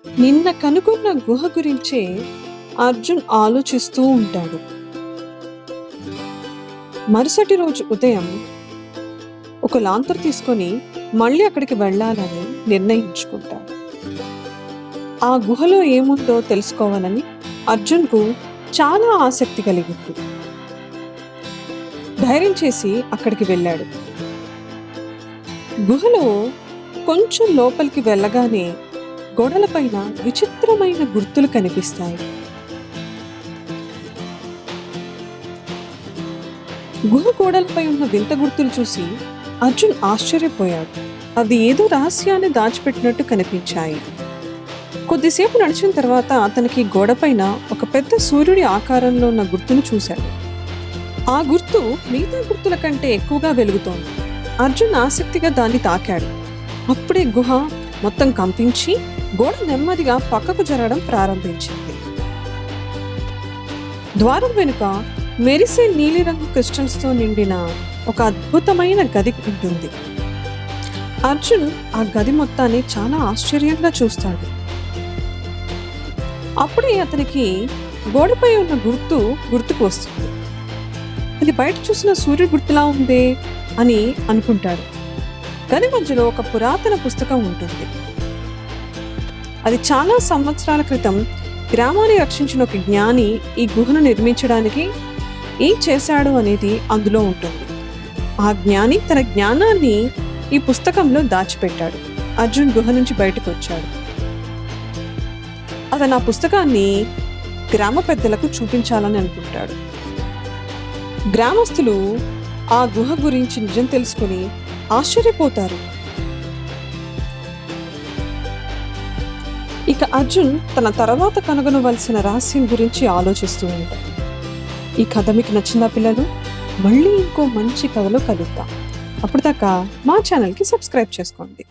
నిన్న కనుగొన్న గుహ గురించే అర్జున్ ఆలోచిస్తూ ఉంటాడు. మరుసటి రోజు ఉదయం ఒక లాంతర్ తీసుకొని మళ్ళీ అక్కడికి వెళ్ళాలని నిర్ణయించుకుంటాడు. ఆ గుహలో ఏముందో తెలుసుకోవాలని అర్జున్కు చాలా ఆసక్తి కలిగింది. ధైర్యం చేసి అక్కడికి వెళ్ళాడు. గుహలో కొంచెం లోపలికి వెళ్ళగానే గోడలపైన విచిత్రమైన గుర్తులు కనిపిస్తాయి. గుహ గోడలపై ఉన్న వింత గుర్తులు చూసి అర్జున్ ఆశ్చర్యపోయాడు. అవి ఏదో రహస్యాన్ని దాచిపెట్టినట్టు కనిపించాయి. కొద్దిసేపు నడిచిన తర్వాత అతనికి గోడపైన ఒక పెద్ద సూర్యుడి ఆకారంలో ఉన్న గుర్తును చూశాడు. ఆ గుర్తు మిగతా గుర్తుల కంటే ఎక్కువగా వెలుగుతోంది. అర్జున్ ఆసక్తిగా దాన్ని తాకాడు. అప్పుడే గుహ మొత్తం కంపించి గోడ నెమ్మదిగా పక్కకు జరగడం ప్రారంభించింది. ద్వారం వెనుక మెరిసే నీలిరంగు క్రిస్టల్స్తో నిండిన ఒక అద్భుతమైన గది ఉంటుంది. అర్జున్ ఆ గది మొత్తాన్ని చాలా ఆశ్చర్యంగా చూస్తాడు. అప్పుడే అతనికి గోడపై ఉన్న గుర్తుకు వస్తుంది. అది బయట చూసిన సూర్యుడి గుర్తులా ఉందే అని అనుకుంటాడు. గది మధ్యలో ఒక పురాతన పుస్తకం ఉంటుంది. అది చాలా సంవత్సరాల క్రితం గ్రామాన్ని రక్షించిన ఒక జ్ఞాని ఈ గుహను నిర్మించడానికి ఏం చేశాడు అనేది అందులో ఉంటుంది. ఆ జ్ఞాని తన జ్ఞానాన్ని ఈ పుస్తకంలో దాచిపెట్టాడు. అర్జున్ గుహ నుంచి బయటకు వచ్చాడు. అతను ఆ పుస్తకాన్ని గ్రామ పెద్దలకు చూపించాలని అనుకుంటాడు. గ్రామస్తులు ఆ గుహ గురించి నిజం తెలుసుకుని ఆశ్చర్యపోతారు. ఇక అర్జున్ తన తర్వాత కనుగొనవలసిన రహస్యం గురించి ఆలోచిస్తూ ఉంటాడు. ఈ కథ మీకు నచ్చిందా పిల్లలు? మళ్ళీ ఇంకో మంచి కథలో కలుద్దాం. అప్పటిదాకా మా ఛానల్కి సబ్స్క్రైబ్ చేసుకోండి.